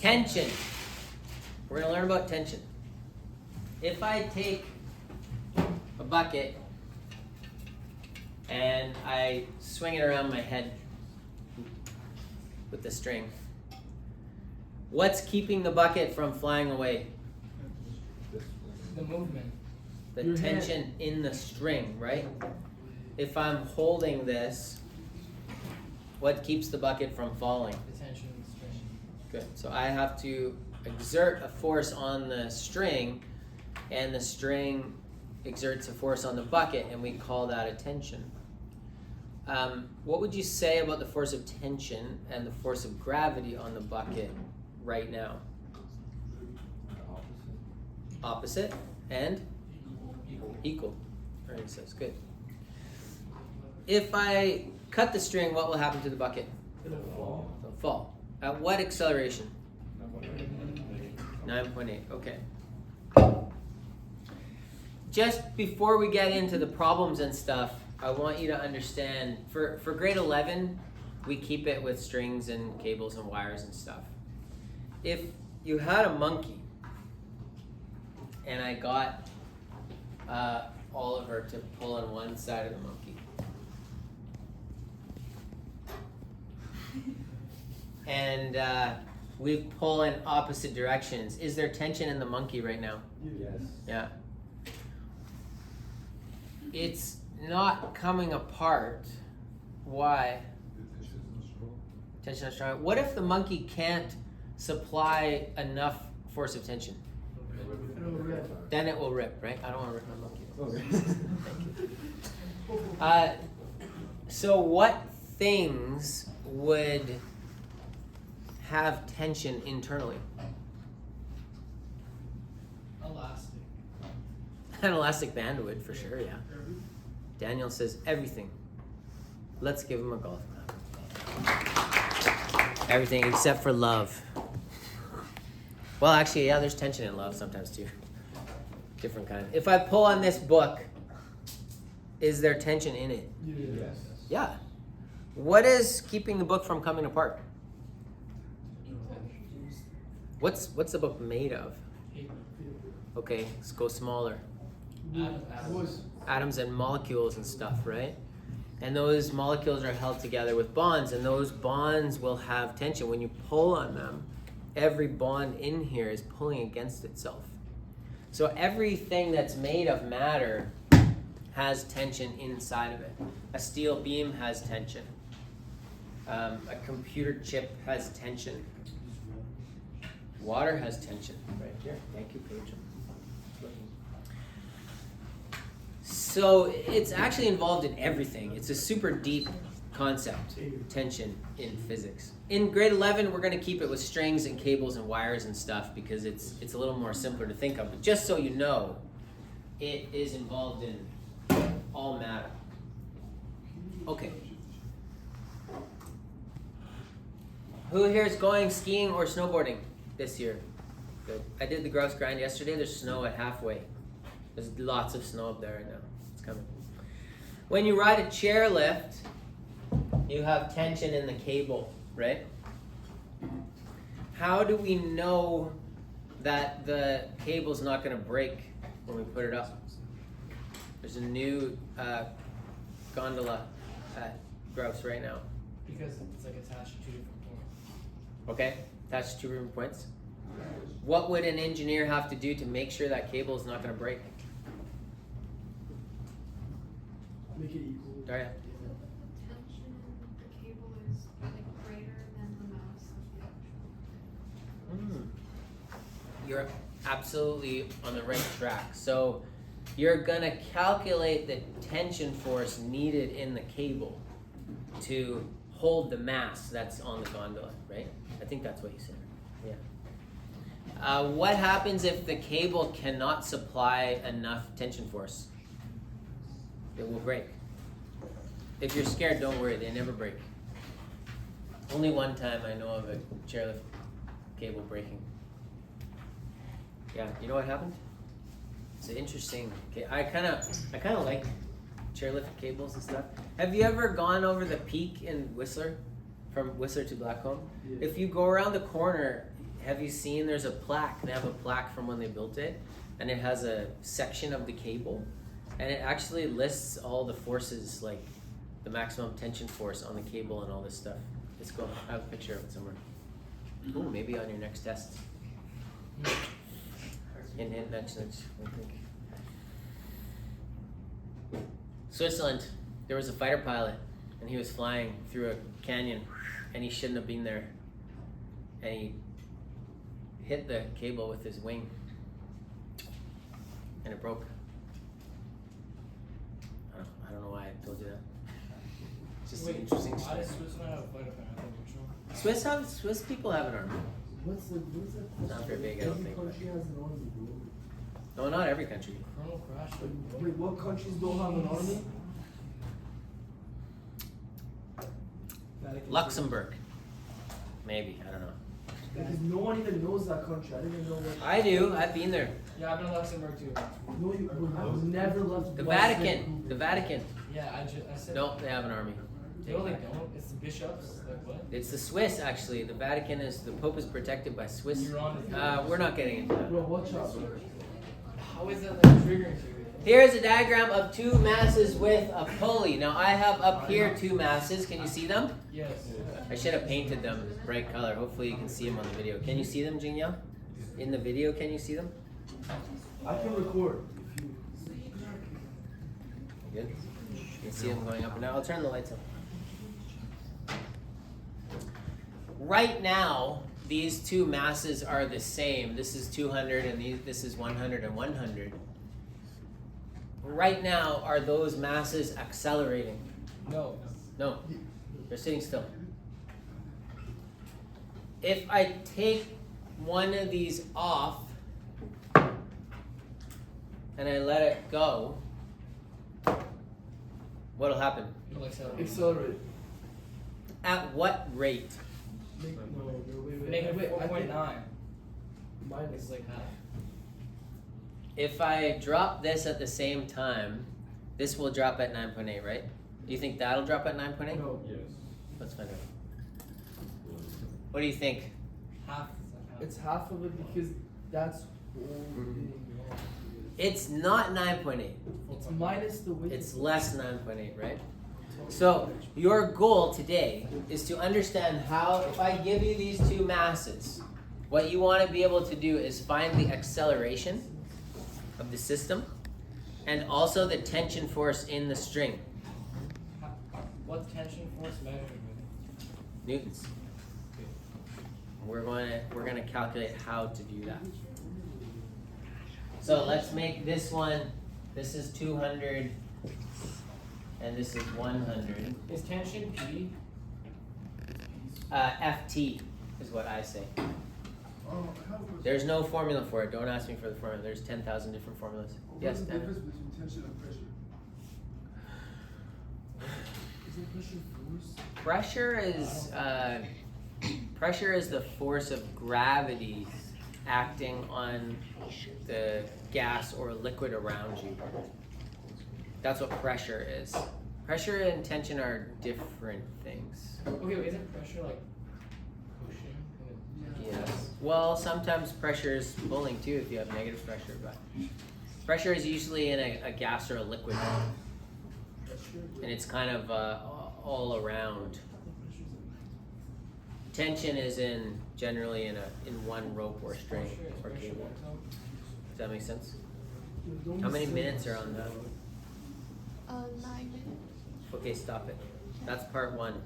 Tension. We're going to learn about tension. If I take a bucket and I swing it around my head with the string, what's keeping the bucket from flying away? The movement. The Your tension hand. in the string, right? If I'm holding this, what keeps the bucket from falling? The tension in the string. Good. So I have to exert a force on the string, and the string exerts a force on the bucket, and we call that a tension. What would you say about the force of tension and the force of gravity on the bucket right now? Opposite and equal. All right, so it's good. If I cut the string, what will happen to the bucket? It'll fall. It'll fall. At what acceleration? 9.8. Okay. Just before we get into the problems and stuff, I want you to understand, for grade 11, we keep it with strings and cables and wires and stuff. If you had a monkey, and I got Oliver to pull on one side of the monkey, and we pull in opposite directions, is there tension in the monkey right now? Yes. Yeah. It's not coming apart. Why? Tension is strong. What if the monkey can't supply enough force of tension? It'll rip. Then it will rip, right? I don't want to rip my monkey. Okay. Thank you. So what things would have tension internally? Elastic. An elastic band would, for sure, yeah. Daniel says everything. Let's give him a golf clap. Everything except for love. Well, actually, yeah, there's tension in love sometimes too. Different kind. If I pull on this book, is there tension in it? Yes. Yeah. What is keeping the book from coming apart? What's the book made of? Paper. Okay, let's go smaller. Atoms. Atoms and molecules and stuff, right? And those molecules are held together with bonds, and those bonds will have tension. When you pull on them, every bond in here is pulling against itself. So everything that's made of matter has tension inside of it. A steel beam has tension. A computer chip has tension. Water has tension. Right here. Thank you, Pedro. So it's actually involved in everything. It's a super deep concept, tension in physics. In grade 11, we're going to keep it with strings and cables and wires and stuff because it's a little more simpler to think of. But just so you know, it is involved in all matter. Okay. Who here is going skiing or snowboarding this year? Good. I did the grouse grind yesterday. There's snow at halfway. There's lots of snow up there right now. It's coming. When you ride a chairlift, you have tension in the cable, right? How do we know that the cable's not going to break when we put it up? There's a new gondola at Grouse right now. Because it's like attached to two different points. Okay, attached to 2 different points. What would an engineer have to do to make sure that cable is not going to break? Make it equal. Daria? The tension in the cable is like greater than the mass of the actual. You're absolutely on the right track. So you're going to calculate the tension force needed in the cable to hold the mass that's on the gondola, right? I think that's what you said. Yeah. What happens if the cable cannot supply enough tension force? It will break. If you're scared, don't worry, they never break. Only one time I know of a chairlift cable breaking. Yeah, you know what happened? It's interesting. Okay, I kind of like chairlift cables and stuff. Have you ever gone over the peak in Whistler, from Whistler to Blackcomb? Yeah. If you go around the corner, have you seen, there's a plaque, they have a plaque from when they built it, and it has a section of the cable, and it actually lists all the forces, like the maximum tension force on the cable and all this stuff. Let's go, I have a picture of it somewhere. Ooh, maybe on your next test. Hint, hint, nudge, nudge, I think. Switzerland, there was a fighter pilot, and he was flying through a canyon, and he shouldn't have been there. And he hit the cable with his wing, and it broke. I don't know why I told you that. It's just an interesting Why story. does Switzerland have a fighter pilot? Swiss people have an army. What's that? Not very big, I don't Every think, country has an army, bro. No, not every country. Colonel Crash. Wait, what countries don't have an army? Vatican Luxembourg, maybe, I don't know. Because no one even knows that country. I didn't even know what. I do. I've been there. Yeah, I've been to Luxembourg too. No, you I've never left. The West Vatican. Vancouver. The Vatican. Yeah, I said. No, they have an army. No, they don't. It's the bishops. Like what? It's the Swiss, actually. The Vatican is, the Pope is protected by Swiss. You're on the We're not getting into that. Bro, watch out. How is that like triggering to you? Here's a diagram of two masses with a pulley. Now I have up here two masses. Can you see them? Yes. I should have painted them bright color. Hopefully you can see them on the video. Can you see them, Jingya? In the video, can you see them? I can record. Good. You can see them going up and down. I'll turn the lights up. Right now, these two masses are the same. This is 200 and this is 100 and 100. Right now, are those masses accelerating? No. No, they're sitting still. If I take one of these off and I let it go, what'll happen? It'll accelerate. Accelerate. At what rate? Make it I think 4.9. minus. It's like half. If I drop this at the same time, this will drop at 9.8, right? Do you think that'll drop at 9.8? No. Yes. Let's find out. What do you think? Half. It's like half. It's half of it because that's holding on. It's not 9.8. It's minus the weight. It's less 9.8, right? So your goal today is to understand how, if I give you these two masses, what you want to be able to do is find the acceleration of the system and also the tension force in the string. What tension force measured with? Newtons. We're gonna calculate how to do that. So let's make this one. This is 200, and this is 100. Is tension P? FT is what I say. There's no formula for it. Don't ask me for the formula. There's 10,000 different formulas. Yes, What's the Dan? difference between tension and pressure? Is it pressure force? Pressure is the force of gravity acting on the gas or liquid around you. That's what pressure is. Pressure and tension are different things. Okay, wait, isn't pressure like pushing? Yes. Well, sometimes pressure is pulling too if you have negative pressure, but pressure is usually in a gas or a liquid, and it's kind of all around. Tension is generally in one rope or string or cable. Does that make sense? How many minutes are on that? 9 minutes. Okay, stop it. That's part one.